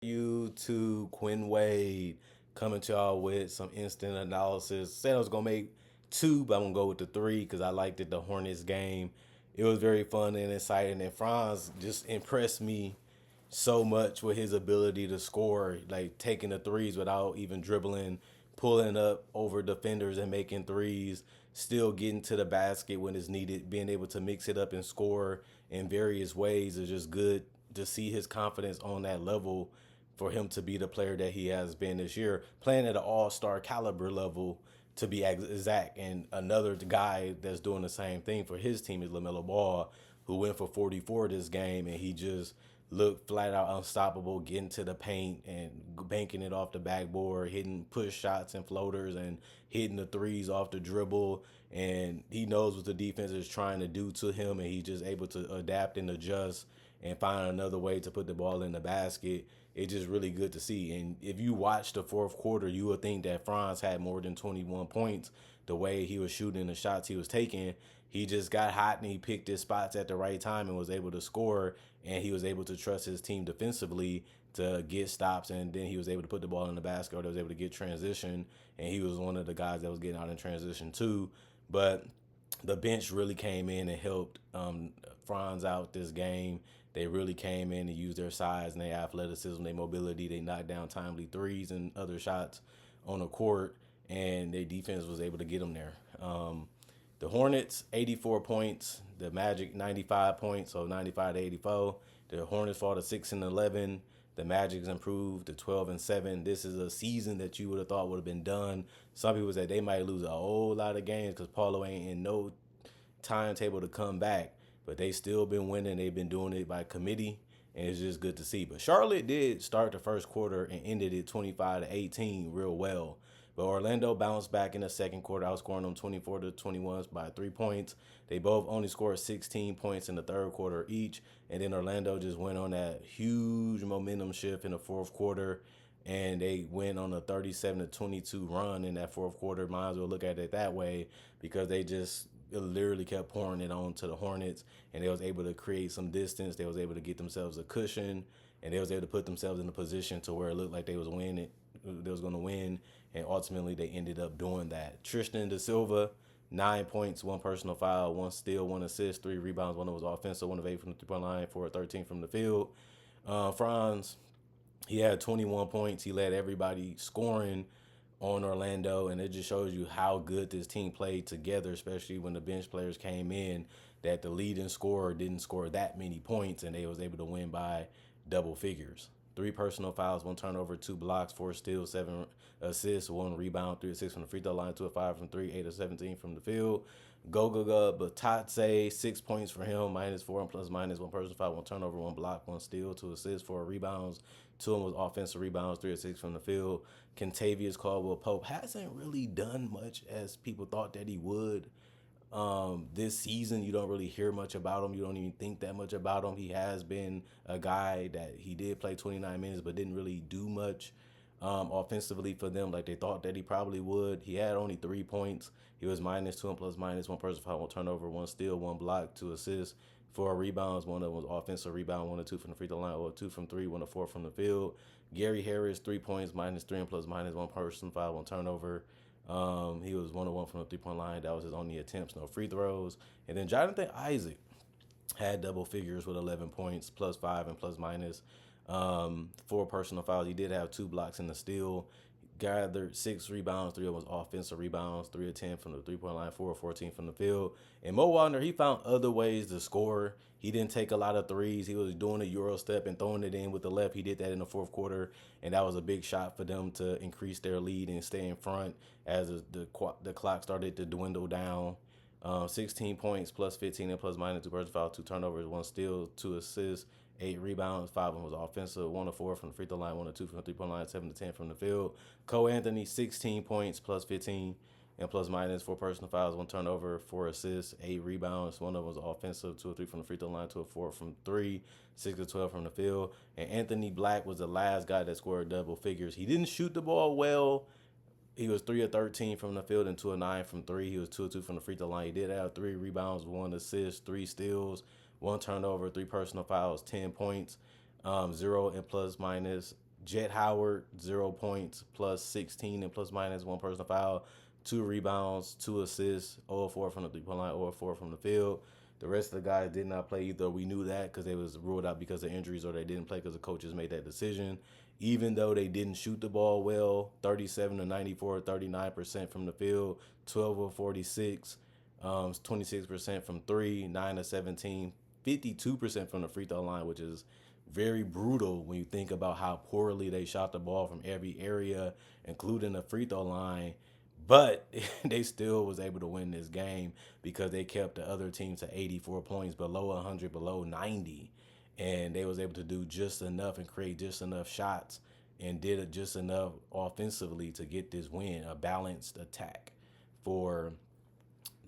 You to Quinn Wade coming to y'all with some instant analysis. Said I was gonna make two, but I'm gonna go with the three because I liked it. The Hornets game, it was very fun and exciting. And Franz just impressed me so much with his ability to score, like taking the threes without even dribbling, pulling up over defenders and making threes, still getting to the basket when it's needed, being able to mix it up and score in various ways is just good to see his confidence on that level for him to be the player that he has been this year, playing at an all-star caliber level to be exact. And another guy that's doing the same thing for his team is LaMelo Ball, who went for 44 this game, and he just looked flat out unstoppable, getting to the paint and banking it off the backboard, hitting push shots and floaters, and hitting the threes off the dribble. And he knows what the defense is trying to do to him, and he's just able to adapt and adjust and find another way to put the ball in the basket. It's just really good to see. And if you watch the fourth quarter, you would think that Franz had more than 21 points. The way he was shooting the shots he was taking, he just got hot and he picked his spots at the right time and was able to score. And he was able to trust his team defensively to get stops. And then he was able to put the ball in the basket, or they was able to get transition. And he was one of the guys that was getting out in transition too. But the bench really came in and helped Franz out this game. They really came in and used their size and their athleticism, their mobility. They knocked down timely threes and other shots on the court, and their defense was able to get them there. The Hornets, 84 points. The Magic, 95 points, so 95 to 84. The Hornets fall to 6-11. The Magic's improved to 12-7. This is a season that you would have thought would have been done. Some people said they might lose a whole lot of games because Paulo ain't in no timetable to come back, but they still been winning. They've been doing it by committee, and it's just good to see. But Charlotte did start the first quarter and ended it 25-18 real well. But Orlando bounced back in the second quarter, outscoring them 24 to 21 by 3 points. They both only scored 16 points in the third quarter each, and then Orlando just went on that huge momentum shift in the fourth quarter, and they went on a 37 to 22 run in that fourth quarter. Might as well look at it that way because they just literally kept pouring it on to the Hornets, and they was able to create some distance. They was able to get themselves a cushion, and they was able to put themselves in a position to where it looked like they was winning. They was going to win, and ultimately they ended up doing that. Tristan da Silva, 9 points, one personal foul, one steal, one assist, three rebounds. One of was offensive, one of 8 from the 3-point line, 4 of 13 from the field. Franz, he had 21 points. He led everybody scoring on Orlando, and it just shows you how good this team played together, especially when the bench players came in, that the leading scorer didn't score that many points, and they was able to win by double figures. Three personal fouls, one turnover, two blocks, four steals, 7 assists, one rebound, 3 of 6 from the free throw line, 2 of 5 from three, 8 of 17 from the field. Goga Batatse, 6 points for him, -4 and plus minus, one personal foul, one turnover, one block, one steal, 2 assists, 4 rebounds. Two of them was offensive rebounds, 3 of 6 from the field. Kentavious Caldwell Pope hasn't really done much as people thought that he would. This season, you don't really hear much about him. You don't even think that much about him. He has been a guy that he did play 29 minutes, but didn't really do much offensively for them like they thought that he probably would. He had only 3 points. He was -2 and plus minus, one personal foul, one turnover, one steal, one block, 2 assists, 4 rebounds. One of them was offensive rebound, 1 of 2 from the free throw line, or 2 from three, 1 of 4 from the field. Gary Harris, 3 points, -3 and plus minus, one personal foul, one turnover. He was 1 of 1 from the 3-point line. That was his only attempts, no free throws. And then Jonathan Isaac had double figures with 11 points, +5 and plus minus. 4 personal fouls. He did have 2 blocks in the steal. Gathered 6 rebounds, 3 of them was offensive rebounds, 3 of 10 from the 3-point line, 4 of 14 from the field. And Mo Wagner, he found other ways to score. He didn't take a lot of threes. He was doing a Euro step and throwing it in with the left. He did that in the fourth quarter, and that was a big shot for them to increase their lead and stay in front as the clock started to dwindle down. 16 points, +15 and plus minus, 2 personal fouls, 2 turnovers, 1 steal, 2 assists, 8 rebounds, 5 of them was offensive, 1 of 4 from the free throw line, 1 of 2 from the 3-point line, 7 to 10 from the field. Cole Anthony, 16 points, +15 and plus minus, 4 personal fouls, 1 turnover, 4 assists, 8 rebounds. One of them was offensive, 2 of 3 from the free throw line, 2 of 4 from three, 6 of 12 from the field. And Anthony Black was the last guy that scored double figures. He didn't shoot the ball well. He was 3 of 13 from the field and 2 of 9 from three. He was 2 of 2 from the free throw line. He did have 3 rebounds, 1 assist, 3 steals, 1 turnover, 3 personal fouls, 10 points, 0 and plus minus, Jet Howard, 0 points, plus 16 and plus minus one personal foul, 2 rebounds, 2 assists, 0-4 from the 3 point line, 0-4 from the field. The rest of the guys did not play either. We knew that because they was ruled out because of injuries or they didn't play because the coaches made that decision. Even though they didn't shoot the ball well, 37 to 94, 39% from the field, 12 of 46, 26% from three, 9 of 17, 52% from the free throw line, which is very brutal when you think about how poorly they shot the ball from every area, including the free throw line. But they still was able to win this game because they kept the other team to 84 points, below 100, below 90. And they was able to do just enough and create just enough shots and did it just enough offensively to get this win, a balanced attack for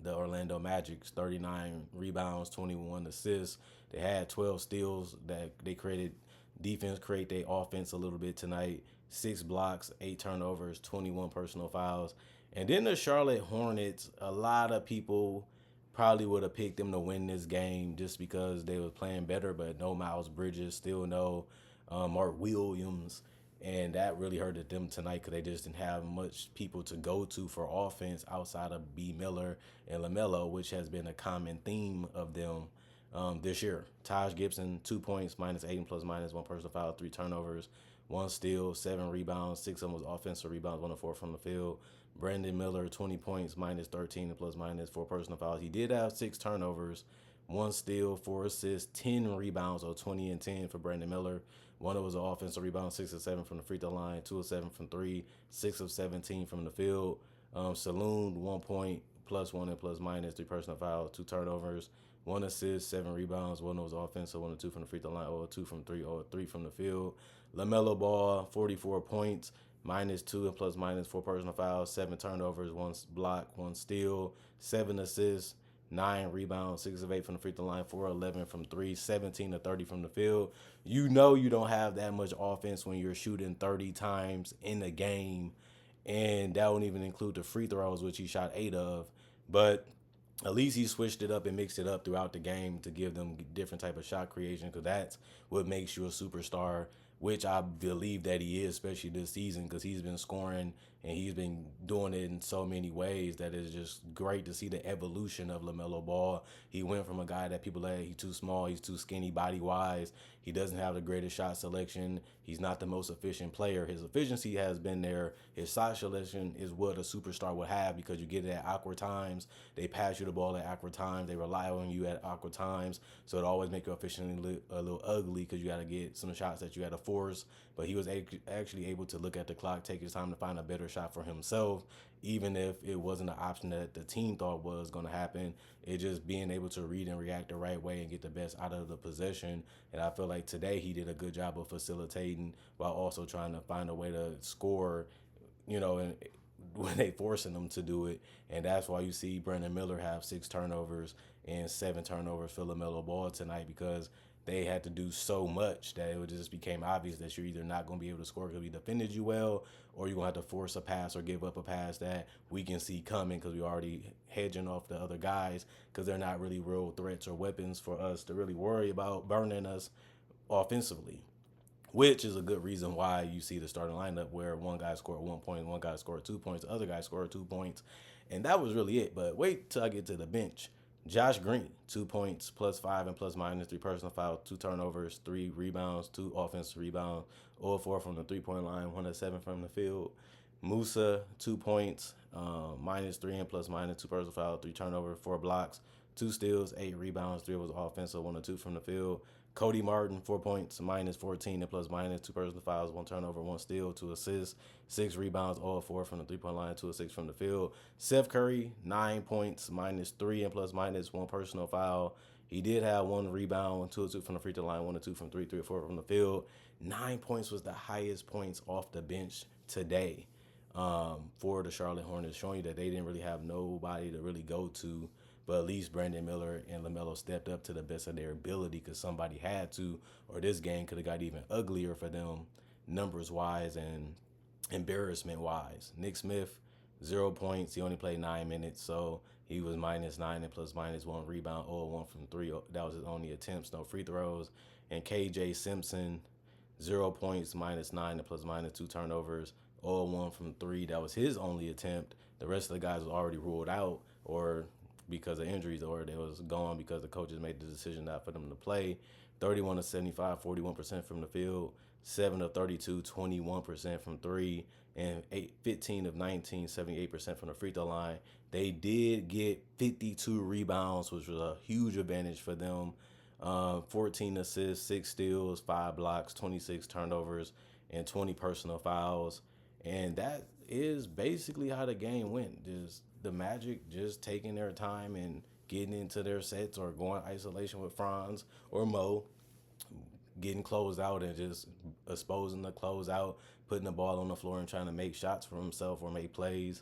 the Orlando Magic's 39 rebounds, 21 assists. They had 12 steals that they created defense, create their offense a little bit tonight. 6 blocks, 8 turnovers, 21 personal fouls. And then the Charlotte Hornets, a lot of people probably would have picked them to win this game just because they were playing better, but no Miles Bridges, still no Mark Williams. And that really hurted them tonight because they just didn't have much people to go to for offense outside of B. Miller and LaMelo, which has been a common theme of them this year. Taj Gibson, 2 points, minus 8 and plus minus one personal foul, 3 turnovers, 1 steal, 7 rebounds, 6 of them was offensive rebounds, 1 of 4 from the field. Brandon Miller, 20 points, minus 13 and plus minus 4 personal fouls. He did have 6 turnovers, 1 steal, 4 assists, 10 rebounds, or 20 and 10 for Brandon Miller. One of was an offensive rebound, 6 of 7 from the free throw line, 2 of 7 from three, 6 of 17 from the field. Saloon, 1 point, plus 1 and plus minus, 3 personal fouls, 2 turnovers, 1 assist, 7 rebounds. One was offensive, 1 of 2 from the free throw line, 2 from three, 3 from the field. LaMelo Ball, 44 points, minus 2 and plus minus 4 personal fouls, 7 turnovers, 1 block, 1 steal, 7 assists, 9 rebounds, 6 of 8 from the free throw line, 4 of 11 from three, 17 to 30 from the field. You know you don't have that much offense when you're shooting 30 times in a game, and that won't even include the free throws, which he shot 8 of. But at least he switched it up and mixed it up throughout the game to give them different type of shot creation, because that's what makes you a superstar, which I believe that he is, especially this season, because he's been scoring and he's been doing it in so many ways that it's just great to see the evolution of LaMelo Ball. He went from a guy that people like, he's too small, he's too skinny body-wise, he doesn't have the greatest shot selection, he's not the most efficient player. His efficiency has been there. His shot selection is what a superstar would have, because you get it at awkward times, they pass you the ball at awkward times, they rely on you at awkward times, so it always make your efficiency look a little ugly because you got to get some shots that you got to force. But he was actually able to look at the clock, take his time to find a better shot for himself, even if it wasn't an option that the team thought was going to happen. It just being able to read and react the right way and get the best out of the possession. And I feel like today he did a good job of facilitating while also trying to find a way to score, and when they forcing them to do it. And that's why you see Brandon Miller have 6 turnovers and 7 turnovers for LaMelo Ball tonight, because they had to do so much that it just became obvious that you're either not going to be able to score because we defended you well, or you're going to have to force a pass or give up a pass that we can see coming because we already hedging off the other guys, because they're not really real threats or weapons for us to really worry about burning us offensively. Which is a good reason why you see the starting lineup where one guy scored 1 point, one guy scored 2 points, the other guy scored 2 points. And that was really it. But wait till I get to the bench. Josh Green, 2 points, plus 5 and plus minus, 3 personal fouls, 2 turnovers, 3 rebounds, 2 offensive rebounds, 0 of 4 from the 3 point line, 1 of 7 from the field. Musa, 2 points, minus 3 and plus minus, 2 personal fouls, 3 turnovers, 4 blocks, 2 steals, 8 rebounds, 3 was offensive, 1 of 2 from the field. Cody Martin, 4 points, minus 14 and plus minus, 2 personal fouls, 1 turnover, 1 steal, 2 assists, 6 rebounds, all 4 from the 3 point line, 2 of 6 from the field. Seth Curry, 9 points, minus 3 and plus minus, 1 personal foul. He did have 1 rebound, 2 of 2 from the free throw line, 1 of 2 from 3, 3 of 4 from the field. 9 points was the highest points off the bench today for the Charlotte Hornets, showing you that they didn't really have nobody to really go to. But at least Brandon Miller and LaMelo stepped up to the best of their ability, because somebody had to, or this game could have got even uglier for them numbers-wise and embarrassment-wise. Nick Smith, 0 points. He only played 9 minutes, so he was minus 9 and plus minus 1 rebound, 0 1 from 3. That was his only attempts, no free throws. And KJ Simpson, 0 points, -9, and +/- 2 turnovers. 0-1 from three. That was his only attempt. The rest of the guys was already ruled out, or because of injuries, or they was gone because the coaches made the decision not for them to play. 31 of 75, 41% from the field. 7 of 32, 21% from three, and 15 of 19, 78% from the free throw line. They did get 52 rebounds, which was a huge advantage for them. 14 assists, 6 steals, 5 blocks, 26 turnovers, and 20 personal fouls. And that is basically how the game went. Just the Magic just taking their time and getting into their sets, or going isolation with Franz or Mo, getting closed out and just exposing the closeout, putting the ball on the floor and trying to make shots for himself or make plays.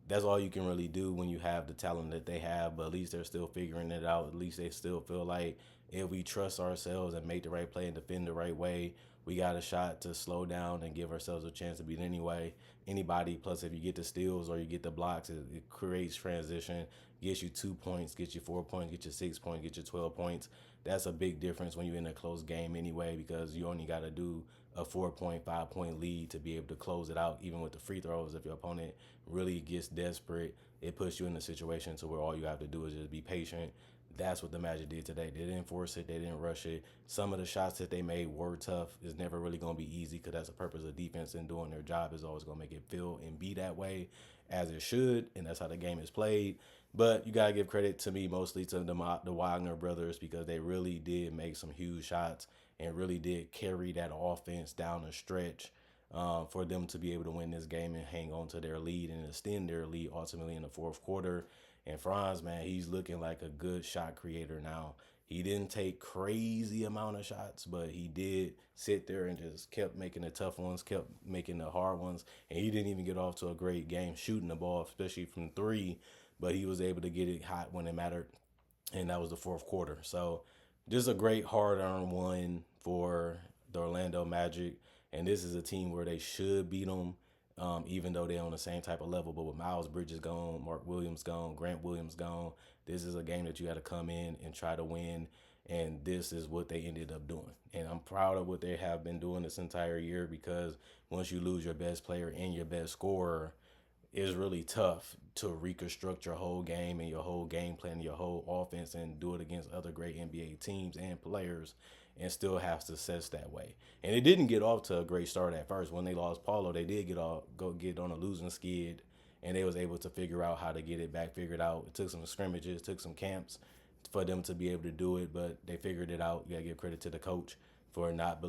That's all you can really do when you have the talent that they have, but at least they're still figuring it out. At least they still feel like if we trust ourselves and make the right play and defend the right way, we got a shot to slow down and give ourselves a chance to beat anybody. Plus, if you get the steals or you get the blocks, it creates transition, gets you 2 points, gets you 4 points, gets you 6 points, gets you 12 points. That's a big difference when you're in a close game anyway, because you only got to do a 4 point, 5 point lead to be able to close it out, even with the free throws. If your opponent really gets desperate, it puts you in a situation to where all you have to do is just be patient. That's what the Magic did today. They didn't force it. They didn't rush it. Some of the shots that they made were tough. It's never really going to be easy, because that's the purpose of defense, and doing their job is always going to make it feel and be that way, as it should, and that's how the game is played. But you got to give credit to me, mostly to the Wagner brothers, because they really did make some huge shots and really did carry that offense down the stretch, for them to be able to win this game and hang on to their lead and extend their lead ultimately in the fourth quarter. And Franz, man, he's looking like a good shot creator now. He didn't take crazy amount of shots, but he did sit there and just kept making the tough ones, kept making the hard ones. And he didn't even get off to a great game shooting the ball, especially from three, but he was able to get it hot when it mattered, and that was the fourth quarter. So just a great hard-earned win for the Orlando Magic, and this is a team where they should beat them, even though they're on the same type of level. But with Miles Bridges gone, Mark Williams gone, Grant Williams gone, this is a game that you got to come in and try to win, and this is what they ended up doing. And I'm proud of what they have been doing this entire year, because once you lose your best player and your best scorer, it's really tough to reconstruct your whole game and your whole game plan, your whole offense, and do it against other great NBA teams and players, and still have success that way. And it didn't get off to a great start at first. When they lost Paulo, they did get on a losing skid, and they was able to figure out how to get it back figured out. It took some scrimmages, took some camps for them to be able to do it, but they figured it out. You gotta give credit to the coach for not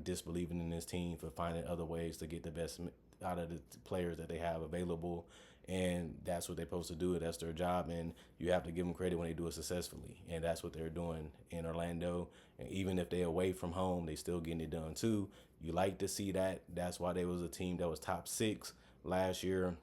disbelieving in this team, for finding other ways to get the best out of the players that they have available. And that's what they're supposed to do. That's their job, and you have to give them credit when they do it successfully. And that's what they're doing in Orlando. And even if they're away from home, they still getting it done too. You like to see that. That's why they was a team that was top 6 last year,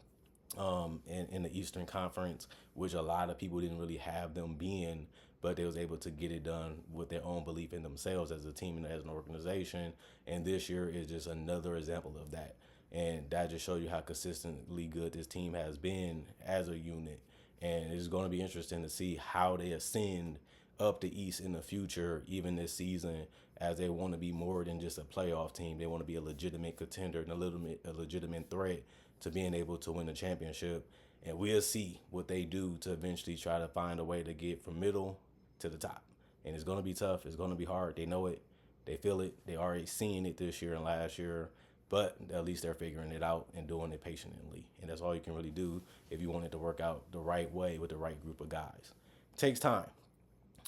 in the Eastern Conference, which a lot of people didn't really have them being, but they was able to get it done with their own belief in themselves as a team and as an organization. And this year is just another example of that. And that just shows you how consistently good this team has been as a unit. And it's going to be interesting to see how they ascend up the East in the future, even this season, as they want to be more than just a playoff team. They want to be a legitimate contender and a legitimate threat to being able to win a championship. And we'll see what they do to eventually try to find a way to get from middle to the top. And it's going to be tough. It's going to be hard. They know it. They feel it. They already seen it this year and last year. But at least they're figuring it out and doing it patiently. And that's all you can really do if you want it to work out the right way with the right group of guys. It takes time.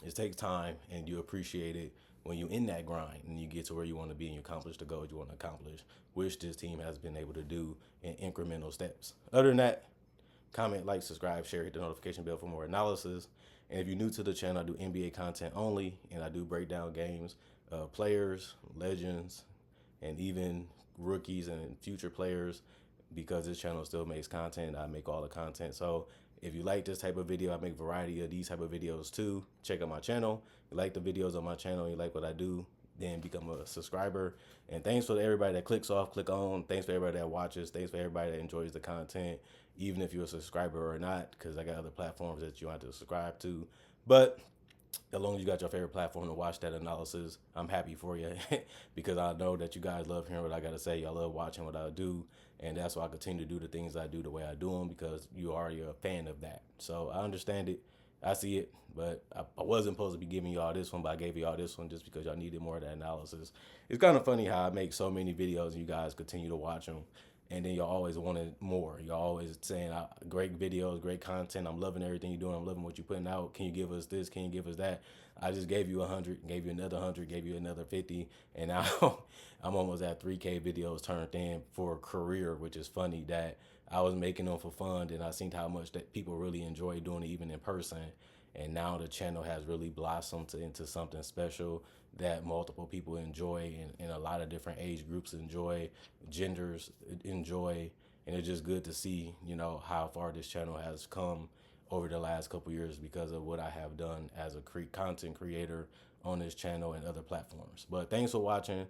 It takes time, and you appreciate it when you're in that grind and you get to where you want to be and you accomplish the goals you want to accomplish, which this team has been able to do in incremental steps. Other than that, comment, like, subscribe, share, hit the notification bell for more analysis. And if you're new to the channel, I do NBA content only, and I do break down games, players, legends, and even rookies and future players, because this channel still makes content. I make all the content. So if you like this type of video, I make a variety of these type of videos too. Check out my channel. You like the videos on my channel, you like what I do, then become a subscriber. And thanks for everybody that clicks off, click on. Thanks for everybody that watches. Thanks for everybody that enjoys the content, even if you're a subscriber or not, because I got other platforms that you have to subscribe to. But As long as you got your favorite platform to watch that analysis, I'm happy for you because I know that you guys love hearing what I got to say. Y'all love watching what I do. And that's why I continue to do the things I do the way I do them because you are already a fan of that. So I understand it. I see it. But I wasn't supposed to be giving y'all this one, but I gave y'all this one just because y'all needed more of that analysis. It's kind of funny how I make so many videos and you guys continue to watch them and then you're always wanting more. You're always saying, great videos, great content. I'm loving everything you're doing. I'm loving what you're putting out. Can you give us this? Can you give us that? I just gave you 100, gave you another 100, gave you another 50, and now I'm almost at 3K videos turned in for a career, which is funny that I was making them for fun, and I seen how much that people really enjoy doing it even in person. And now the channel has really blossomed into something special that multiple people enjoy and a lot of different age groups enjoy, genders enjoy, and it's just good to see, how far this channel has come over the last couple years because of what I have done as a content creator on this channel and other platforms. But thanks for watching.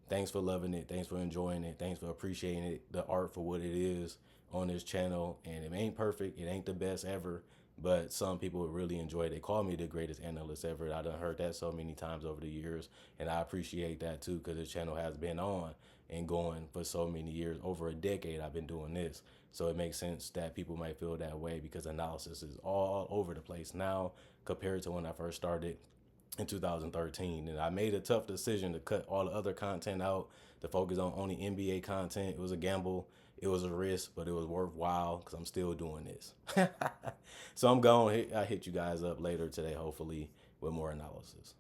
Thanks for loving it. Thanks for enjoying it. Thanks for appreciating it, the art for what it is on this channel. And it ain't perfect. It ain't the best ever. But some people really enjoy it. They call me the greatest analyst ever. I done heard that so many times over the years. And I appreciate that too because the channel has been on and going for so many years. Over a decade I've been doing this. So it makes sense that people might feel that way because analysis is all over the place now compared to when I first started in 2013. And I made a tough decision to cut all the other content out to focus on only NBA content. It was a gamble. It was a risk, but it was worthwhile because I'm still doing this. So I'm going. I hit you guys up later today, hopefully, with more analysis.